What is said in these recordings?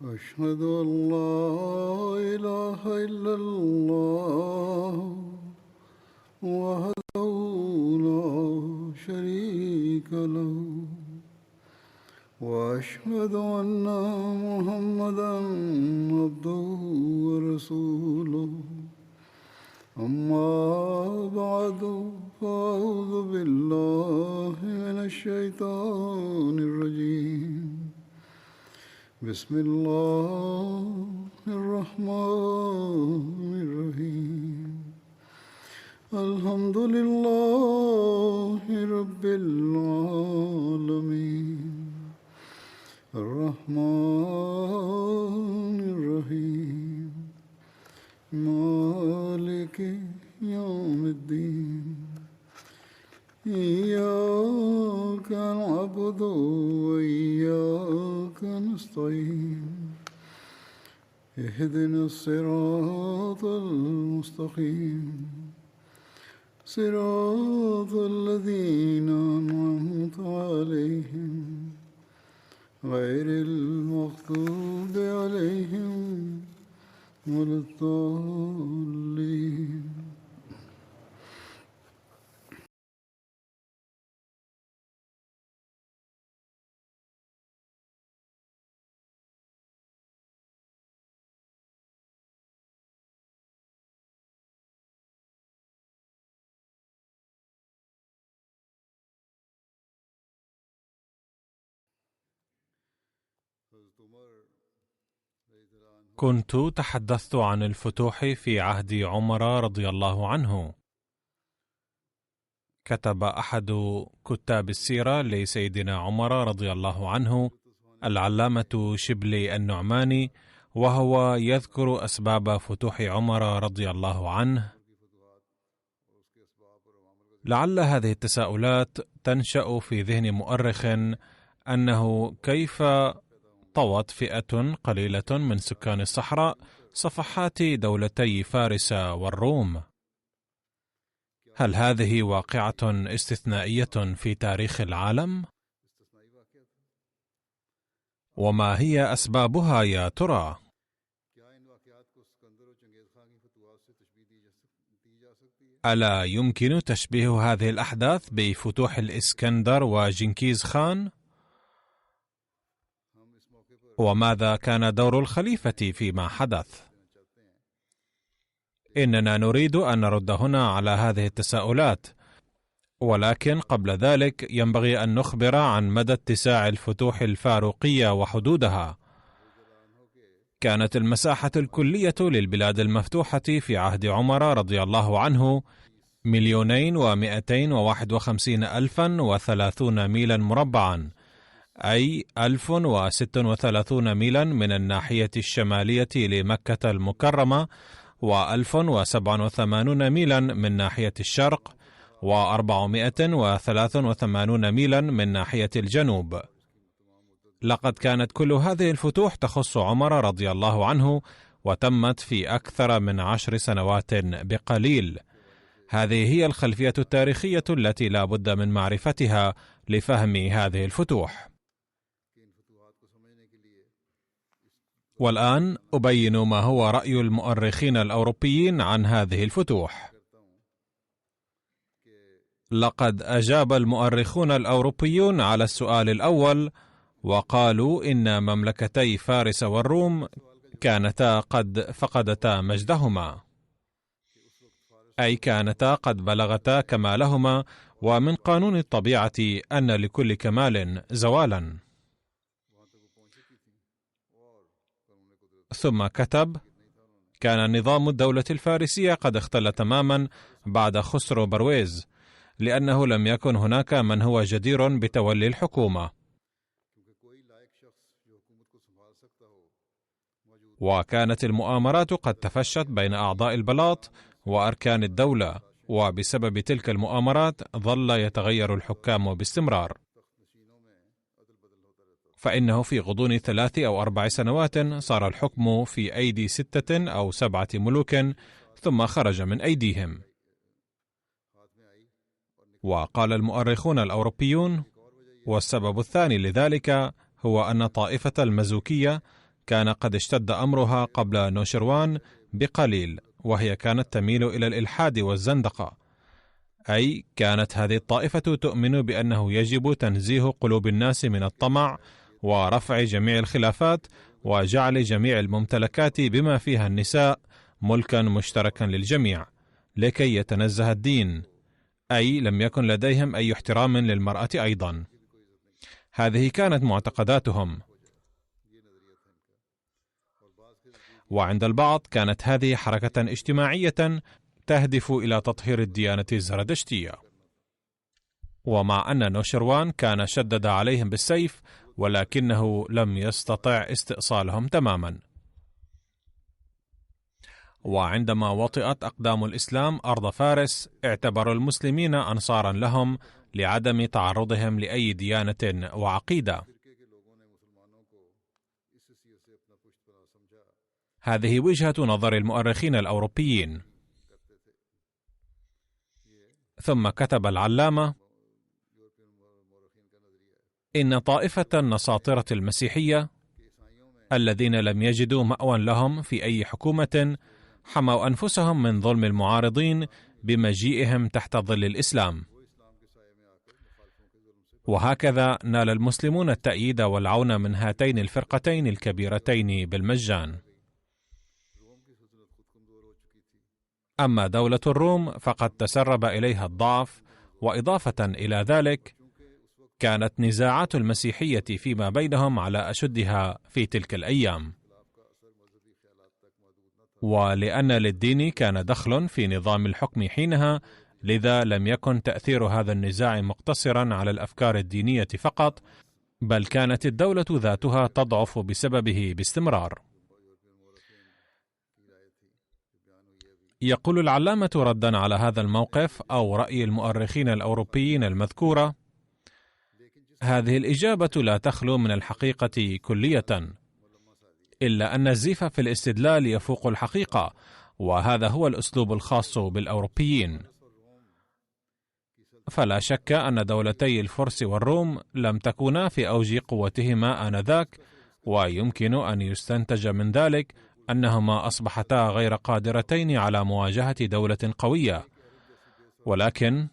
أشهد أن لا إله إلا الله وحده لا شريك له وأشهد أن محمدا عبده ورسوله أما بعد فأعوذ بالله من الشيطان الرجيم بسم الله الرحمن الرحيم الحمد لله رب العالمين الرحمن الرحيم مالك يوم الدين إياك نعبد وإياك نستعين اهدنا الصراط المستقيم صراط الذين أنعمت عليهم غير المغضوب عليهم ولا الضالين. كنت تحدثت عن الفتوح في عهد عمر رضي الله عنه. كتب أحد كتاب السيرة لسيدنا عمر رضي الله عنه العلامة شبلي النعماني، وهو يذكر أسباب فتوح عمر رضي الله عنه. لعل هذه التساؤلات تنشأ في ذهن مؤرخ أنه كيف طوت فئة قليلة من سكان الصحراء صفحات دولتي فارس والروم؟ هل هذه واقعة استثنائية في تاريخ العالم؟ وما هي أسبابها يا ترى؟ ألا يمكن تشبيه هذه الأحداث بفتوح الإسكندر وجنكيز خان؟ وماذا كان دور الخليفة فيما حدث؟ إننا نريد أن نرد هنا على هذه التساؤلات، ولكن قبل ذلك ينبغي أن نخبر عن مدى اتساع الفتوح الفاروقية وحدودها. كانت المساحة الكلية للبلاد المفتوحة في عهد عمر رضي الله عنه 2,251,030 ميلا مربعا، أي 1036 ميلا من الناحية الشمالية لمكة المكرمة، و1087 ميلا من ناحية الشرق، و483 ميلا من ناحية الجنوب. لقد كانت كل هذه الفتوح تخص عمر رضي الله عنه، وتمت في أكثر من 10 سنوات بقليل. هذه هي الخلفية التاريخية التي لا بد من معرفتها لفهم هذه الفتوح. والآن أبين ما هو رأي المؤرخين الأوروبيين عن هذه الفتوح. لقد أجاب المؤرخون الأوروبيون على السؤال الأول وقالوا إن مملكتي فارس والروم كانتا قد فقدتا مجدهما، أي كانتا قد بلغتا كمالهما، ومن قانون الطبيعة أن لكل كمال زوالا. ثم كتب: كان نظام الدولة الفارسية قد اختل تماما بعد خسرو برويز، لأنه لم يكن هناك من هو جدير بتولي الحكومة، وكانت المؤامرات قد تفشت بين أعضاء البلاط وأركان الدولة، وبسبب تلك المؤامرات ظل يتغير الحكام باستمرار. فإنه في غضون 3 أو 4 سنوات صار الحكم في أيدي 6 أو 7 ملوك، ثم خرج من أيديهم. وقال المؤرخون الأوروبيون: والسبب الثاني لذلك هو أن طائفة المزوكية كان قد اشتد أمرها قبل نوشروان بقليل، وهي كانت تميل إلى الإلحاد والزندقة، أي كانت هذه الطائفة تؤمن بأنه يجب تنزيه قلوب الناس من الطمع ورفع جميع الخلافات وجعل جميع الممتلكات بما فيها النساء ملكا مشتركا للجميع لكي يتنزه الدين، أي لم يكن لديهم أي احترام للمرأة أيضا. هذه كانت معتقداتهم، وعند البعض كانت هذه حركة اجتماعية تهدف إلى تطهير الديانة الزردشتية. ومع أن نوشروان كان شدد عليهم بالسيف، ولكنه لم يستطع استئصالهم تماما. وعندما وطئت أقدام الإسلام أرض فارس، اعتبروا المسلمين أنصارا لهم لعدم تعرضهم لأي ديانة وعقيدة. هذه وجهة نظر المؤرخين الأوروبيين. ثم كتب العلامة: إن طائفة النصاطرة المسيحية الذين لم يجدوا مأوى لهم في أي حكومة حموا أنفسهم من ظلم المعارضين بمجيئهم تحت ظل الإسلام، وهكذا نال المسلمون التأييد والعون من هاتين الفرقتين الكبيرتين بالمجان. أما دولة الروم فقد تسرب إليها الضعف، وإضافة إلى ذلك كانت نزاعات المسيحية فيما بينهم على أشدها في تلك الأيام، ولأن للدين كان دخل في نظام الحكم حينها، لذا لم يكن تأثير هذا النزاع مقتصرا على الأفكار الدينية فقط، بل كانت الدولة ذاتها تضعف بسببه باستمرار. يقول العلامة ردا على هذا الموقف أو رأي المؤرخين الأوروبيين المذكورة: هذه الإجابة لا تخلو من الحقيقة كلية، إلا أن الزيف في الاستدلال يفوق الحقيقة، وهذا هو الأسلوب الخاص بالأوروبيين. فلا شك أن دولتي الفرس والروم لم تكونا في أوج قوتهما آنذاك، ويمكن أن يستنتج من ذلك أنهما أصبحتا غير قادرتين على مواجهة دولة قوية، ولكن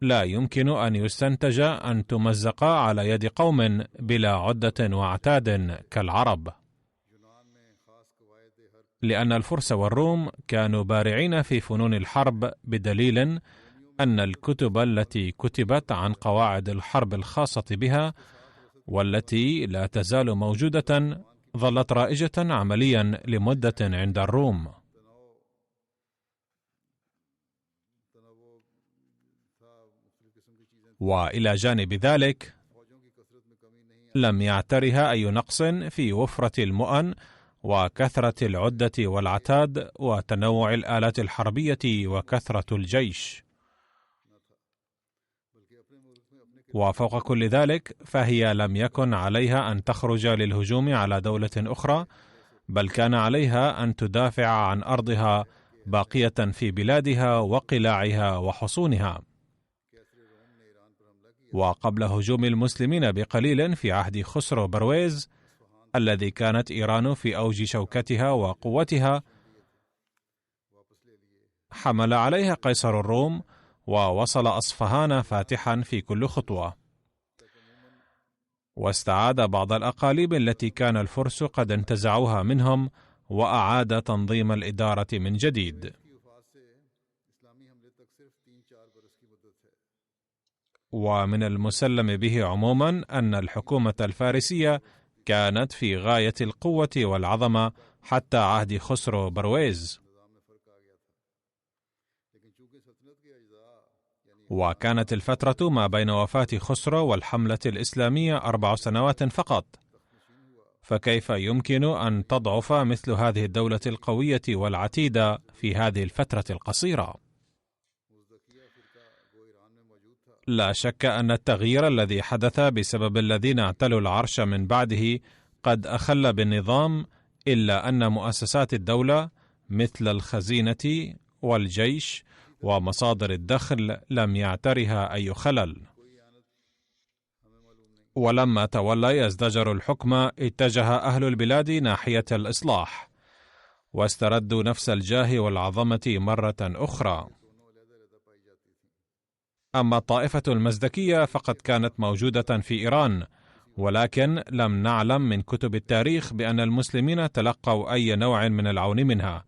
لا يمكن أن يستنتج أن تمزقا على يد قوم بلا عدة وعتاد كالعرب، لأن الفرس والروم كانوا بارعين في فنون الحرب، بدليل أن الكتب التي كتبت عن قواعد الحرب الخاصة بها والتي لا تزال موجودة ظلت رائجة عمليا لمدة عند الروم. وإلى جانب ذلك لم يعترها أي نقص في وفرة المؤن وكثرة العدة والعتاد وتنوع الآلات الحربية وكثرة الجيش. وفوق كل ذلك فهي لم يكن عليها أن تخرج للهجوم على دولة أخرى، بل كان عليها أن تدافع عن أرضها باقية في بلادها وقلاعها وحصونها. وقبل هجوم المسلمين بقليل في عهد خسرو برويز الذي كانت إيران في أوج شوكتها وقوتها، حمل عليها قيصر الروم ووصل أصفهان فاتحا في كل خطوة، واستعاد بعض الأقاليم التي كان الفرس قد انتزعوها منهم، وأعاد تنظيم الإدارة من جديد. ومن المسلم به عموما أن الحكومة الفارسية كانت في غاية القوة والعظمة حتى عهد خسرو برويز، وكانت الفترة ما بين وفاة خسرو والحملة الإسلامية 4 سنوات فقط، فكيف يمكن أن تضعف مثل هذه الدولة القوية والعتيدة في هذه الفترة القصيرة؟ لا شك أن التغيير الذي حدث بسبب الذين اعتلوا العرش من بعده قد أخل بالنظام، إلا أن مؤسسات الدولة مثل الخزينة والجيش ومصادر الدخل لم يعترها أي خلل. ولما تولى يزدجر الحكم اتجه أهل البلاد ناحية الإصلاح، واستردوا نفس الجاه والعظمة مرة أخرى. أما الطائفة المزدكية فقد كانت موجودة في إيران، ولكن لم نعلم من كتب التاريخ بأن المسلمين تلقوا أي نوع من العون منها،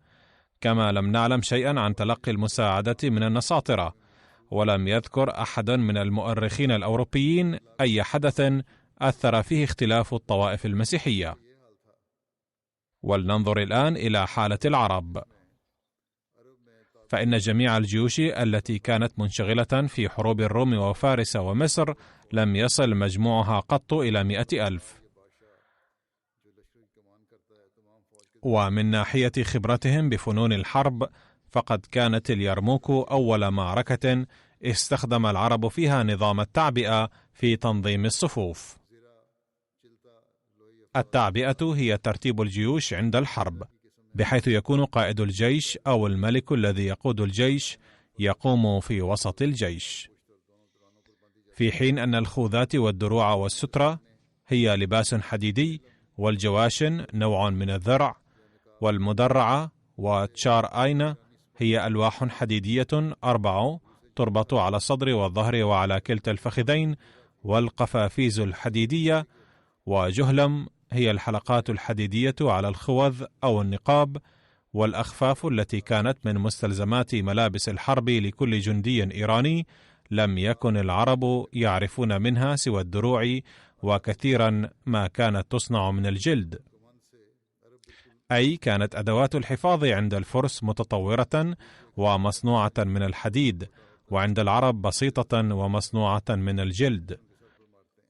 كما لم نعلم شيئا عن تلقي المساعدة من النصاطرة، ولم يذكر أحد من المؤرخين الأوروبيين أي حدث أثر فيه اختلاف الطوائف المسيحية. ولننظر الآن إلى حالة العرب، فإن جميع الجيوش التي كانت منشغلة في حروب الروم وفارس ومصر لم يصل مجموعها قط إلى 100,000. ومن ناحية خبرتهم بفنون الحرب فقد كانت اليرموك أول معركة استخدم العرب فيها نظام التعبئة في تنظيم الصفوف. التعبئة هي ترتيب الجيوش عند الحرب، بحيث يكون قائد الجيش أو الملك الذي يقود الجيش يقوم في وسط الجيش، في حين أن الخوذات والدروع والسترة هي لباس حديدي، والجواشن نوع من الذرع، والمدرعة وتشار آينة هي ألواح حديدية 4 تربط على الصدر والظهر وعلى كلتا الفخذين، والقفافيز الحديدية، وجهلم هي الحلقات الحديدية على الخوذ أو النقاب، والأخفاف التي كانت من مستلزمات ملابس الحرب لكل جندي إيراني لم يكن العرب يعرفون منها سوى الدروع، وكثيرا ما كانت تصنع من الجلد، أي كانت أدوات الحفاظ عند الفرس متطورة ومصنوعة من الحديد، وعند العرب بسيطة ومصنوعة من الجلد،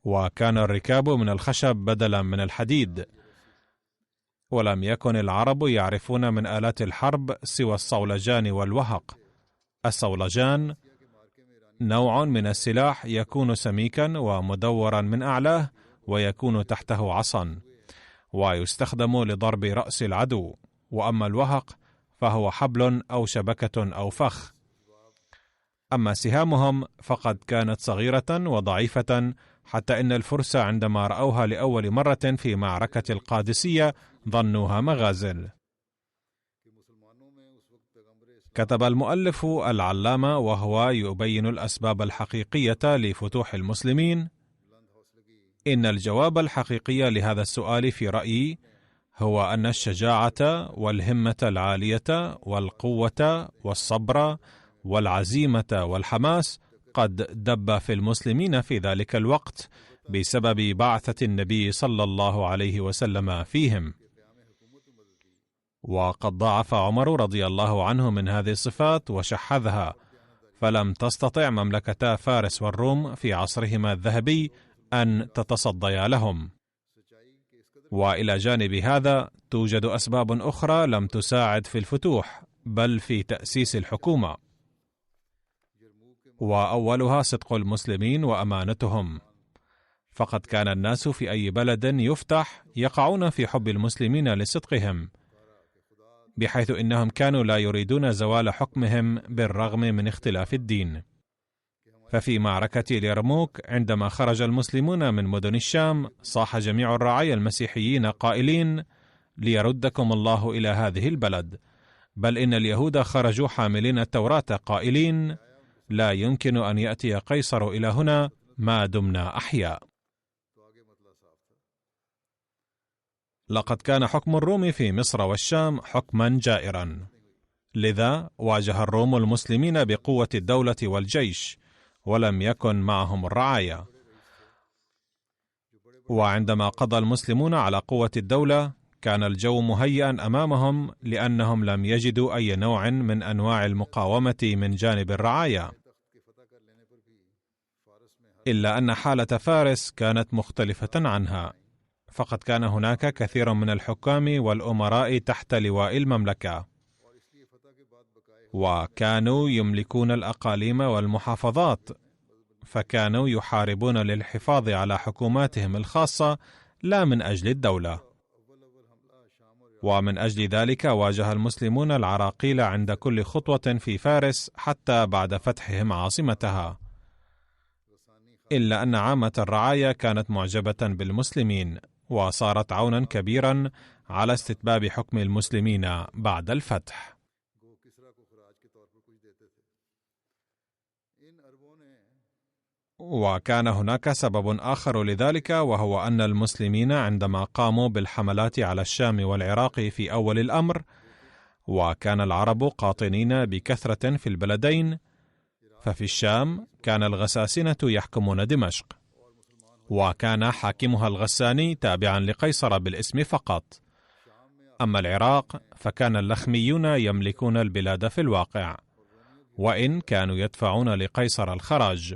وكان الركاب من الخشب بدلا من الحديد. ولم يكن العرب يعرفون من آلات الحرب سوى الصولجان والوهق. الصولجان نوع من السلاح يكون سميكا ومدورا من أعلاه، ويكون تحته عصا، ويستخدم لضرب رأس العدو. وأما الوهق فهو حبل أو شبكة أو فخ. أما سهامهم فقد كانت صغيرة وضعيفة، حتى إن الفرس عندما رأوها لأول مرة في معركة القادسية ظنوها مغازل. كتب المؤلف العلامة وهو يبين الأسباب الحقيقية لفتوح المسلمين: إن الجواب الحقيقي لهذا السؤال في رأيي هو أن الشجاعة والهمة العالية والقوة والصبر والعزيمة والحماس قد دب في المسلمين في ذلك الوقت بسبب بعثة النبي صلى الله عليه وسلم فيهم. وقد ضاعف عمر رضي الله عنه من هذه الصفات وشحذها، فلم تستطع مملكتا فارس والروم في عصرهما الذهبي أن تتصديا لهم. وإلى جانب هذا توجد أسباب أخرى لم تساعد في الفتوح، بل في تأسيس الحكومة، وأولها صدق المسلمين وأمانتهم. فقد كان الناس في أي بلد يفتح يقعون في حب المسلمين لصدقهم، بحيث إنهم كانوا لا يريدون زوال حكمهم بالرغم من اختلاف الدين. ففي معركة اليرموك عندما خرج المسلمون من مدن الشام صاح جميع الرعايا المسيحيين قائلين: ليردكم الله إلى هذه البلد. بل إن اليهود خرجوا حاملين التوراة قائلين: لا يمكن أن يأتي قيصر إلى هنا ما دمنا أحياء. لقد كان حكم الروم في مصر والشام حكما جائرا، لذا واجه الروم المسلمين بقوة الدولة والجيش، ولم يكن معهم الرعايا. وعندما قضى المسلمون على قوة الدولة كان الجو مهيئا أمامهم، لأنهم لم يجدوا أي نوع من أنواع المقاومة من جانب الرعايا. إلا أن حالة فارس كانت مختلفة عنها، فقد كان هناك كثير من الحكام والأمراء تحت لواء المملكة، وكانوا يملكون الأقاليم والمحافظات، فكانوا يحاربون للحفاظ على حكوماتهم الخاصة لا من أجل الدولة. ومن أجل ذلك واجه المسلمون العراقيل عند كل خطوة في فارس حتى بعد فتحهم عاصمتها. إلا أن عامة الرعايا كانت معجبة بالمسلمين، وصارت عونا كبيرا على استتباب حكم المسلمين بعد الفتح. وكان هناك سبب آخر لذلك، وهو أن المسلمين عندما قاموا بالحملات على الشام والعراق في أول الأمر، وكان العرب قاطنين بكثرة في البلدين، ففي الشام كان الغساسنة يحكمون دمشق، وكان حاكمها الغساني تابعا لقيصر بالاسم فقط. أما العراق فكان اللخميون يملكون البلاد في الواقع، وإن كانوا يدفعون لقيصر الخراج.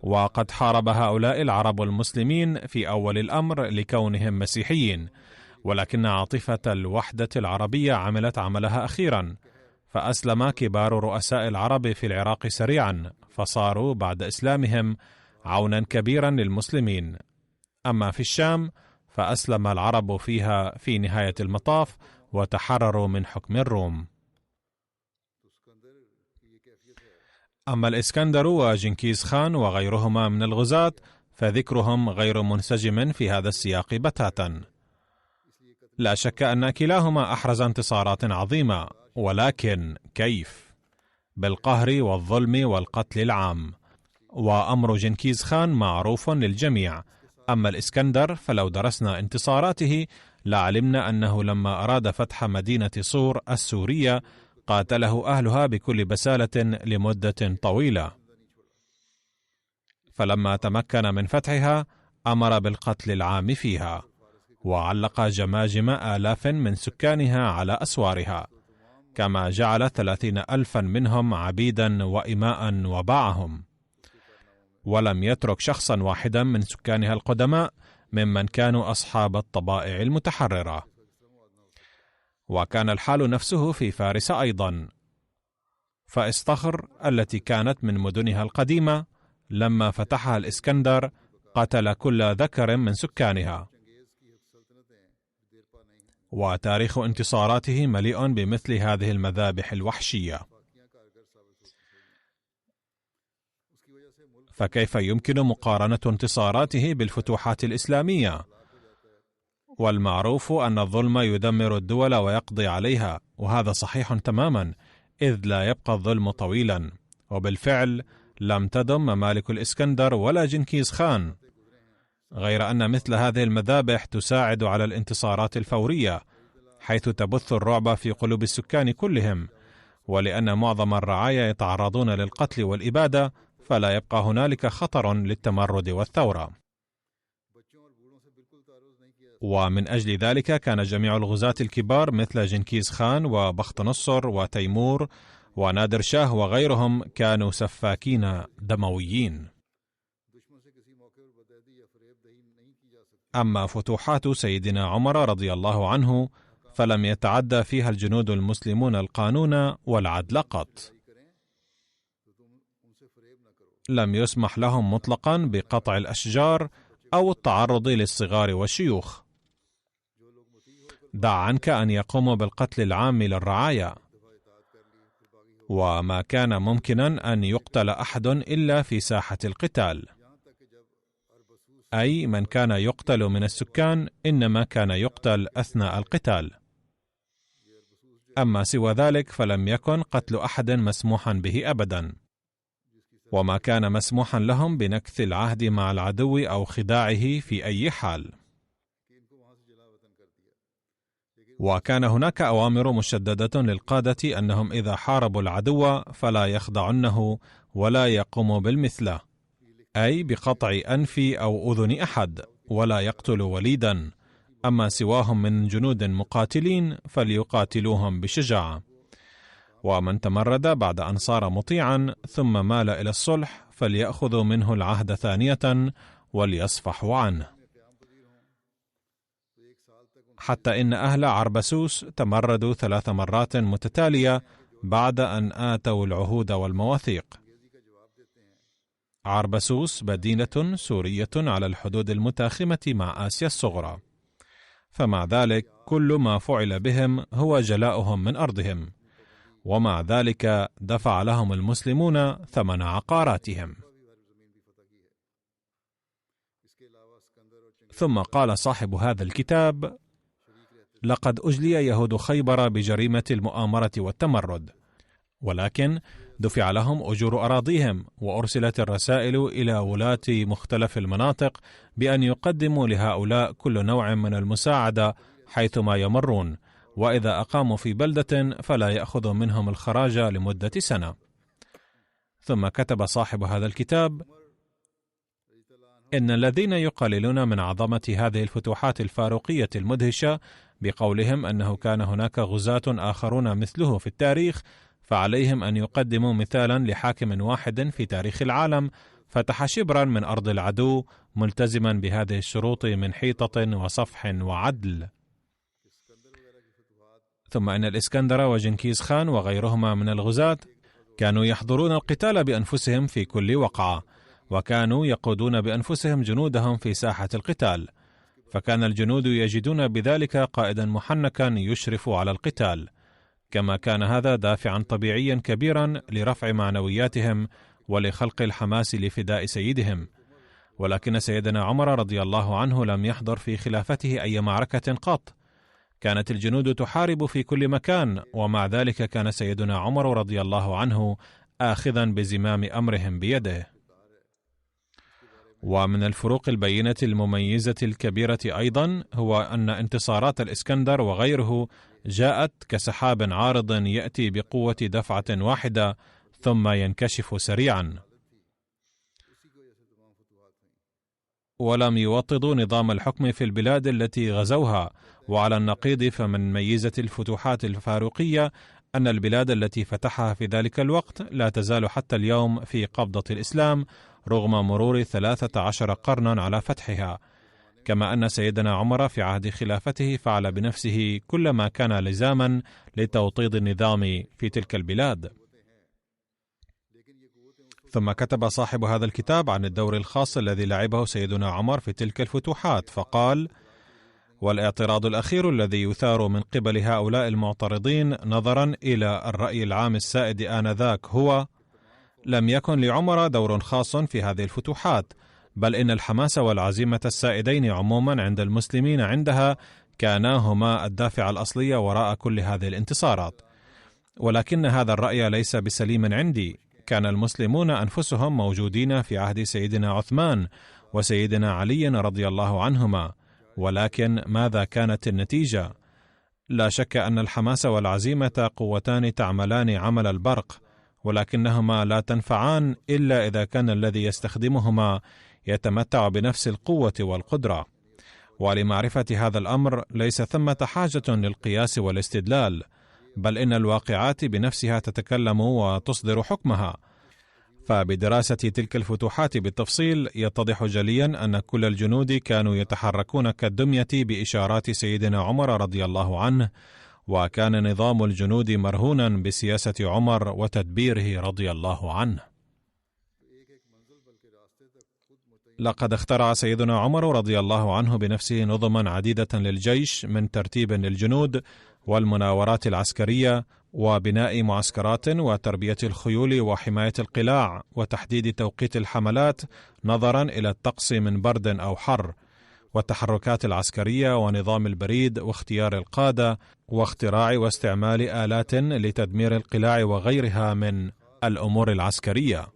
وقد حارب هؤلاء العرب المسلمين في أول الأمر لكونهم مسيحيين، ولكن عاطفة الوحدة العربية عملت عملها أخيرا، فأسلم كبار رؤساء العرب في العراق سريعا، فصاروا بعد إسلامهم عونا كبيرا للمسلمين. أما في الشام فأسلم العرب فيها في نهاية المطاف، وتحرروا من حكم الروم. أما الإسكندر وجنكيز خان وغيرهما من الغزاة فذكرهم غير منسجم في هذا السياق بتاتا. لا شك أن كلاهما أحرز انتصارات عظيمة، ولكن كيف؟ بالقهر والظلم والقتل العام. وأمر جنكيز خان معروف للجميع. أما الإسكندر فلو درسنا انتصاراته لعلمنا أنه لما أراد فتح مدينة صور السورية قاتله أهلها بكل بسالة لمدة طويلة، فلما تمكن من فتحها أمر بالقتل العام فيها، وعلق جماجم آلاف من سكانها على أسوارها، كما جعل 30,000 منهم عبيدا وإماء وباعهم، ولم يترك شخصا واحدا من سكانها القدماء ممن كانوا أصحاب الطبائع المتحررة. وكان الحال نفسه في فارس أيضا، فإسطخر التي كانت من مدنها القديمة لما فتحها الإسكندر قتل كل ذكر من سكانها. وتاريخ انتصاراته مليء بمثل هذه المذابح الوحشية. فكيف يمكن مقارنة انتصاراته بالفتوحات الإسلامية؟ والمعروف أن الظلم يدمر الدول ويقضي عليها، وهذا صحيح تماما، إذ لا يبقى الظلم طويلا. وبالفعل لم تدم ممالك الإسكندر ولا جنكيز خان، غير أن مثل هذه المذابح تساعد على الانتصارات الفورية، حيث تبث الرعب في قلوب السكان كلهم، ولأن معظم الرعايا يتعرضون للقتل والإبادة، فلا يبقى هنالك خطر للتمرد والثورة. ومن أجل ذلك كان جميع الغزاة الكبار مثل جنكيز خان وبخت نصر وتيمور ونادر شاه وغيرهم كانوا سفاكين دمويين. أما فتوحات سيدنا عمر رضي الله عنه فلم يتعدى فيها الجنود المسلمون القانون والعدل قط. لم يسمح لهم مطلقا بقطع الأشجار أو التعرض للصغار والشيوخ. دع عنك أن يقوموا بالقتل العام للرعايا، وما كان ممكنا أن يقتل أحد إلا في ساحة القتال، أي من كان يقتل من السكان إنما كان يقتل أثناء القتال. أما سوى ذلك فلم يكن قتل أحد مسموحا به أبدا، وما كان مسموحا لهم بنكث العهد مع العدو أو خداعه في أي حال. وكان هناك أوامر مشددة للقادة أنهم إذا حاربوا العدو فلا يخضعنه ولا يقوموا بالمثلة، أي بقطع أنف أو أذن أحد، ولا يقتلوا وليدا. أما سواهم من جنود مقاتلين فليقاتلوهم بشجاعة. ومن تمرد بعد أن صار مطيعا ثم مال إلى الصلح فليأخذوا منه العهد ثانية وليصفحوا عنه. حتى إن أهل عربسوس تمردوا 3 مرات متتالية بعد أن آتوا العهود والمواثيق. عربسوس مدينة سورية على الحدود المتاخمة مع آسيا الصغرى، فمع ذلك كل ما فعل بهم هو جلاؤهم من أرضهم، ومع ذلك دفع لهم المسلمون ثمن عقاراتهم. ثم قال صاحب هذا الكتاب: لقد أجلي يهود خيبر بجريمة المؤامرة والتمرد، ولكن دفع لهم أجور أراضيهم، وأرسلت الرسائل إلى ولاة مختلف المناطق بأن يقدموا لهؤلاء كل نوع من المساعدة حيثما يمرون، وإذا أقاموا في بلدة فلا يأخذ منهم الخراج لمدة سنة. ثم كتب صاحب هذا الكتاب: إن الذين يقللون من عظمة هذه الفتوحات الفاروقية المدهشة بقولهم أنه كان هناك غزاة آخرون مثله في التاريخ، فعليهم أن يقدموا مثالا لحاكم واحد في تاريخ العالم فتح شبرا من أرض العدو ملتزما بهذه الشروط من حيطة وصفح وعدل. ثم إن الإسكندر وجنكيز خان وغيرهما من الغزاة كانوا يحضرون القتال بأنفسهم في كل وقعة، وكانوا يقودون بأنفسهم جنودهم في ساحة القتال، فكان الجنود يجدون بذلك قائدا محنكا يشرف على القتال، كما كان هذا دافعا طبيعيا كبيرا لرفع معنوياتهم ولخلق الحماس لفداء سيدهم. ولكن سيدنا عمر رضي الله عنه لم يحضر في خلافته أي معركة قط، كانت الجنود تحارب في كل مكان، ومع ذلك كان سيدنا عمر رضي الله عنه آخذا بزمام أمرهم بيده. ومن الفروق البينة المميزة الكبيرة أيضا هو أن انتصارات الإسكندر وغيره جاءت كسحاب عارض يأتي بقوة دفعة واحدة ثم ينكشف سريعا، ولم يوطدوا نظام الحكم في البلاد التي غزوها. وعلى النقيض، فمن ميزة الفتوحات الفاروقية أن البلاد التي فتحها في ذلك الوقت لا تزال حتى اليوم في قبضة الإسلام رغم مرور 13 قرنا على فتحها، كما أن سيدنا عمر في عهد خلافته فعل بنفسه كل ما كان لزاما لتوطيد النظام في تلك البلاد. ثم كتب صاحب هذا الكتاب عن الدور الخاص الذي لعبه سيدنا عمر في تلك الفتوحات، فقال: والاعتراض الأخير الذي يثار من قبل هؤلاء المعترضين نظرا إلى الرأي العام السائد آنذاك هو: لم يكن لعمر دور خاص في هذه الفتوحات، بل إن الحماس والعزيمة السائدين عموما عند المسلمين عندها كانا هما الدافع الأصلي وراء كل هذه الانتصارات. ولكن هذا الرأي ليس بسليم عندي، كان المسلمون أنفسهم موجودين في عهد سيدنا عثمان وسيدنا علي رضي الله عنهما، ولكن ماذا كانت النتيجة؟ لا شك أن الحماس والعزيمة قوتان تعملان عمل البرق، ولكنهما لا تنفعان إلا إذا كان الذي يستخدمهما يتمتع بنفس القوة والقدرة. ولمعرفة هذا الأمر ليس ثمة حاجة للقياس والاستدلال، بل إن الواقعات بنفسها تتكلم وتصدر حكمها. فبدراسة تلك الفتوحات بالتفصيل يتضح جليا أن كل الجنود كانوا يتحركون كالدمية بإشارات سيدنا عمر رضي الله عنه، وكان نظام الجنود مرهونا بسياسة عمر وتدبيره رضي الله عنه. لقد اخترع سيدنا عمر رضي الله عنه بنفسه نظما عديدة للجيش، من ترتيب للجنود والمناورات العسكرية وبناء معسكرات وتربية الخيول وحماية القلاع وتحديد توقيت الحملات نظرا إلى الطقس من برد أو حر، والتحركات العسكرية ونظام البريد واختيار القادة واختراع واستعمال آلات لتدمير القلاع وغيرها من الأمور العسكرية.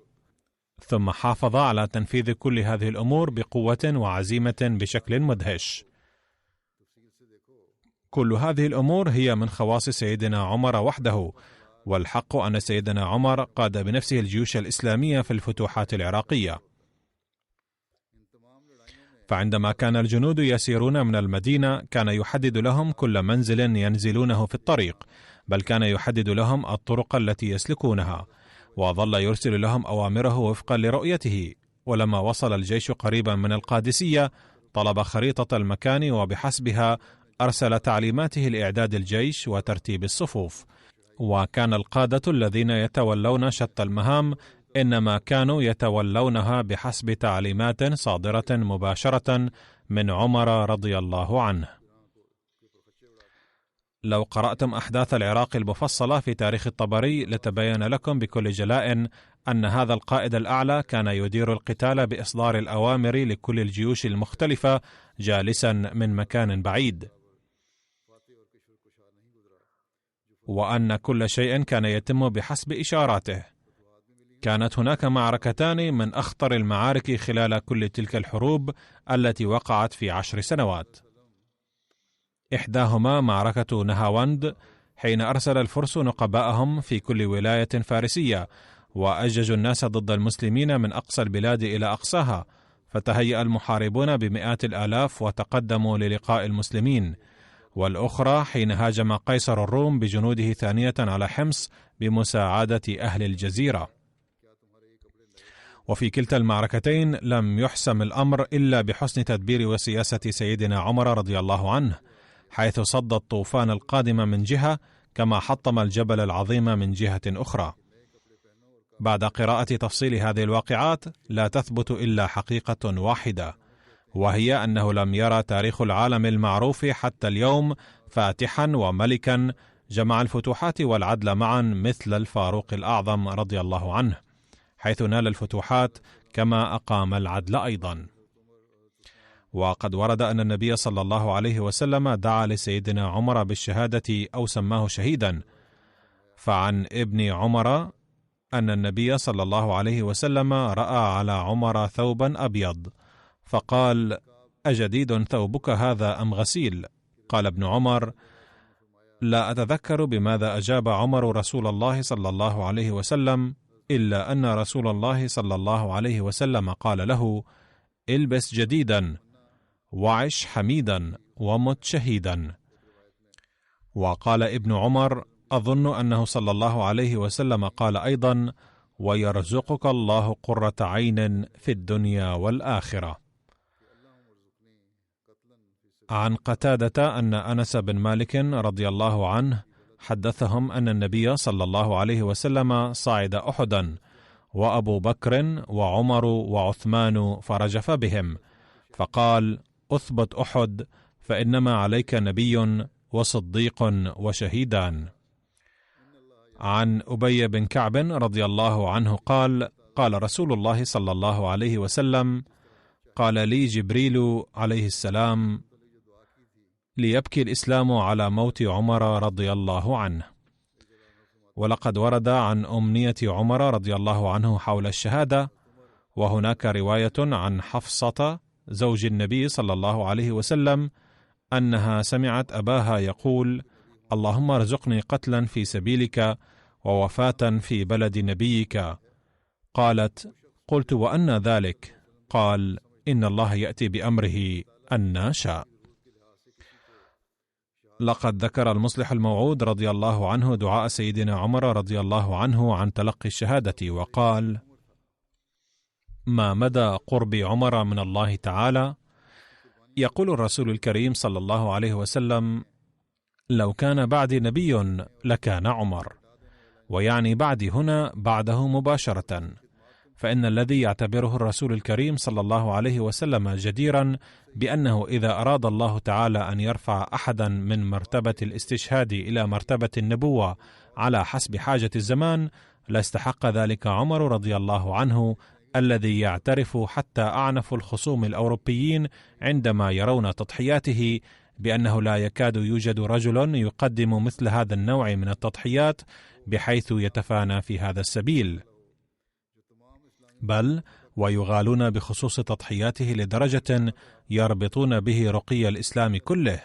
ثم حافظ على تنفيذ كل هذه الأمور بقوة وعزيمة بشكل مدهش. كل هذه الأمور هي من خواص سيدنا عمر وحده، والحق أن سيدنا عمر قاد بنفسه الجيوش الإسلامية في الفتوحات العراقية. فعندما كان الجنود يسيرون من المدينة كان يحدد لهم كل منزل ينزلونه في الطريق، بل كان يحدد لهم الطرق التي يسلكونها، وظل يرسل لهم أوامره وفقا لرؤيته. ولما وصل الجيش قريبا من القادسية طلب خريطة المكان، وبحسبها أرسل تعليماته لإعداد الجيش وترتيب الصفوف. وكان القادة الذين يتولون شتى المهام إنما كانوا يتولونها بحسب تعليمات صادرة مباشرة من عمر رضي الله عنه. لو قرأتم أحداث العراق المفصلة في تاريخ الطبري لتبين لكم بكل جلاء أن هذا القائد الأعلى كان يدير القتال بإصدار الأوامر لكل الجيوش المختلفة جالسا من مكان بعيد، وأن كل شيء كان يتم بحسب إشاراته. كانت هناك معركتان من أخطر المعارك خلال كل تلك الحروب التي وقعت في 10 سنوات. إحداهما معركة نهاوند، حين أرسل الفرس نقباءهم في كل ولاية فارسية وأججوا الناس ضد المسلمين من أقصى البلاد إلى أقصاها، فتهيأ المحاربون بمئات الآلاف وتقدموا للقاء المسلمين. والأخرى حين هاجم قيصر الروم بجنوده ثانية على حمص بمساعدة أهل الجزيرة. وفي كلتا المعركتين لم يحسم الأمر إلا بحسن تدبير وسياسة سيدنا عمر رضي الله عنه، حيث صد الطوفان القادم من جهة كما حطم الجبل العظيم من جهة أخرى. بعد قراءة تفصيل هذه الواقعات لا تثبت إلا حقيقة واحدة، وهي أنه لم يرى تاريخ العالم المعروف حتى اليوم فاتحا وملكا جمع الفتوحات والعدل معا مثل الفاروق الأعظم رضي الله عنه، حيث نال الفتوحات كما أقام العدل أيضا. وقد ورد أن النبي صلى الله عليه وسلم دعا لسيدنا عمر بالشهادة أو سماه شهيدا. فعن ابن عمر أن النبي صلى الله عليه وسلم رأى على عمر ثوبا أبيض فقال: أجديد ثوبك هذا أم غسيل؟ قال ابن عمر: لا أتذكر بماذا أجاب عمر رسول الله صلى الله عليه وسلم، إلا أن رسول الله صلى الله عليه وسلم قال له: البس جديدا وعش حميدا ومت شهيدا. وقال ابن عمر: أظن أنه صلى الله عليه وسلم قال أيضا: ويرزقك الله قرة عين في الدنيا والآخرة. عن قتادة أن أنس بن مالك رضي الله عنه حدثهم أن النبي صلى الله عليه وسلم صعد أحدا، وأبو بكر وعمر وعثمان فرجف بهم، فقال: أثبت أحد، فإنما عليك نبي وصديق وشهيدان. عن أبي بن كعب رضي الله عنه قال: قال رسول الله صلى الله عليه وسلم: قال لي جبريل عليه السلام: ليبكي الإسلام على موت عمر رضي الله عنه. ولقد ورد عن أمنية عمر رضي الله عنه حول الشهادة، وهناك رواية عن حفصة زوج النبي صلى الله عليه وسلم أنها سمعت أباها يقول: اللهم ارزقني قتلا في سبيلك ووفاة في بلد نبيك. قالت: قلت وأنى ذلك؟ قال: إن الله يأتي بأمره أن شاء. لقد ذكر المصلح الموعود رضي الله عنه دعاء سيدنا عمر رضي الله عنه عن تلقي الشهادة، وقال: ما مدى قرب عمر من الله تعالى. يقول الرسول الكريم صلى الله عليه وسلم: لو كان بعدي نبي لكان عمر، ويعني بعدي هنا بعده مباشرة، فإن الذي يعتبره الرسول الكريم صلى الله عليه وسلم جديرا بأنه إذا أراد الله تعالى أن يرفع أحدا من مرتبة الاستشهاد إلى مرتبة النبوة على حسب حاجة الزمان لاستحق ذلك عمر رضي الله عنه، الذي يعترف حتى أعنف الخصوم الأوروبيين عندما يرون تضحياته بأنه لا يكاد يوجد رجل يقدم مثل هذا النوع من التضحيات بحيث يتفانى في هذا السبيل، بل ويغالون بخصوص تضحياته لدرجة يربطون به رقي الإسلام كله.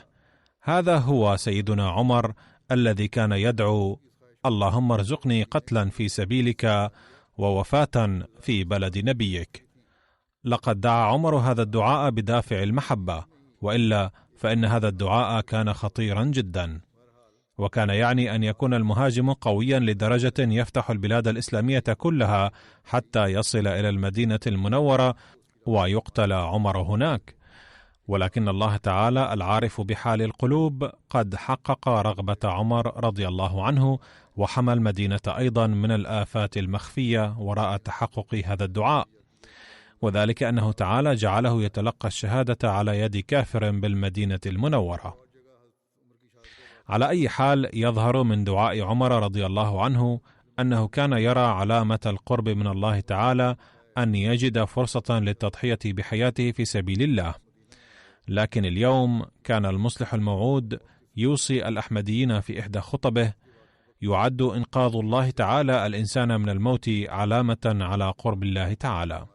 هذا هو سيدنا عمر الذي كان يدعو: اللهم ارزقني قتلا في سبيلك ووفاة في بلد نبيك. لقد دعا عمر هذا الدعاء بدافع المحبة، وإلا فإن هذا الدعاء كان خطيرا جدا، وكان يعني أن يكون المهاجم قويا لدرجة يفتح البلاد الإسلامية كلها حتى يصل إلى المدينة المنورة ويقتل عمر هناك. ولكن الله تعالى العارف بحال القلوب قد حقق رغبة عمر رضي الله عنه، وحمى المدينة أيضا من الآفات المخفية وراء تحقق هذا الدعاء، وذلك أنه تعالى جعله يتلقى الشهادة على يد كافر بالمدينة المنورة. على أي حال، يظهر من دعاء عمر رضي الله عنه أنه كان يرى علامة القرب من الله تعالى أن يجد فرصة للتضحية بحياته في سبيل الله. لكن اليوم كان المصلح الموعود يوصي الأحمديين في إحدى خطبه: يعد إنقاذ الله تعالى الإنسان من الموت علامة على قرب الله تعالى.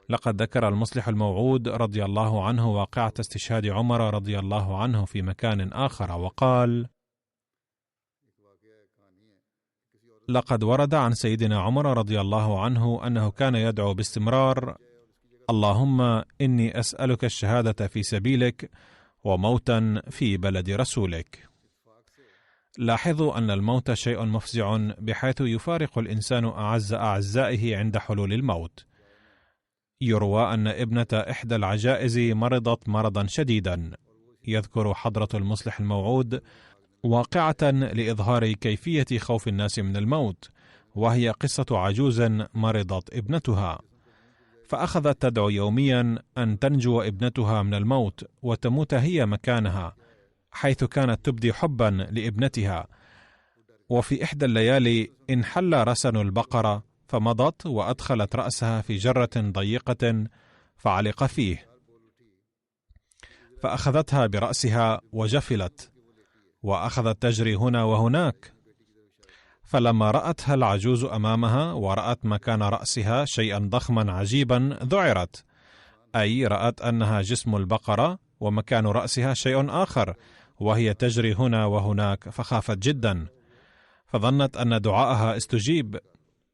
لقد ذكر المصلح الموعود رضي الله عنه واقعة استشهاد عمر رضي الله عنه في مكان آخر، وقال: لقد ورد عن سيدنا عمر رضي الله عنه أنه كان يدعو باستمرار: اللهم إني أسألك الشهادة في سبيلك وموتا في بلد رسولك. لاحظوا أن الموت شيء مفزع بحيث يفارق الإنسان أعز أعزائه عند حلول الموت. يروى أن ابنة إحدى العجائز مرضت مرضا شديدا. يذكر حضرة المصلح الموعود واقعة لإظهار كيفية خوف الناس من الموت، وهي قصة عجوز مرضت ابنتها، فأخذت تدعو يوميا أن تنجو ابنتها من الموت وتموت هي مكانها، حيث كانت تبدي حبا لابنتها. وفي إحدى الليالي انحل رسن البقرة، فمضت وأدخلت رأسها في جرة ضيقة فعلق فيه، فأخذتها برأسها وجفلت، وأخذت تجري هنا وهناك. فلما رأتها العجوز أمامها ورأت مكان رأسها شيئا ضخما عجيبا ذعرت، أي رأت أنها جسم البقرة ومكان رأسها شيء آخر، وهي تجري هنا وهناك، فخافت جدا، فظنت أن دعاءها استجيب،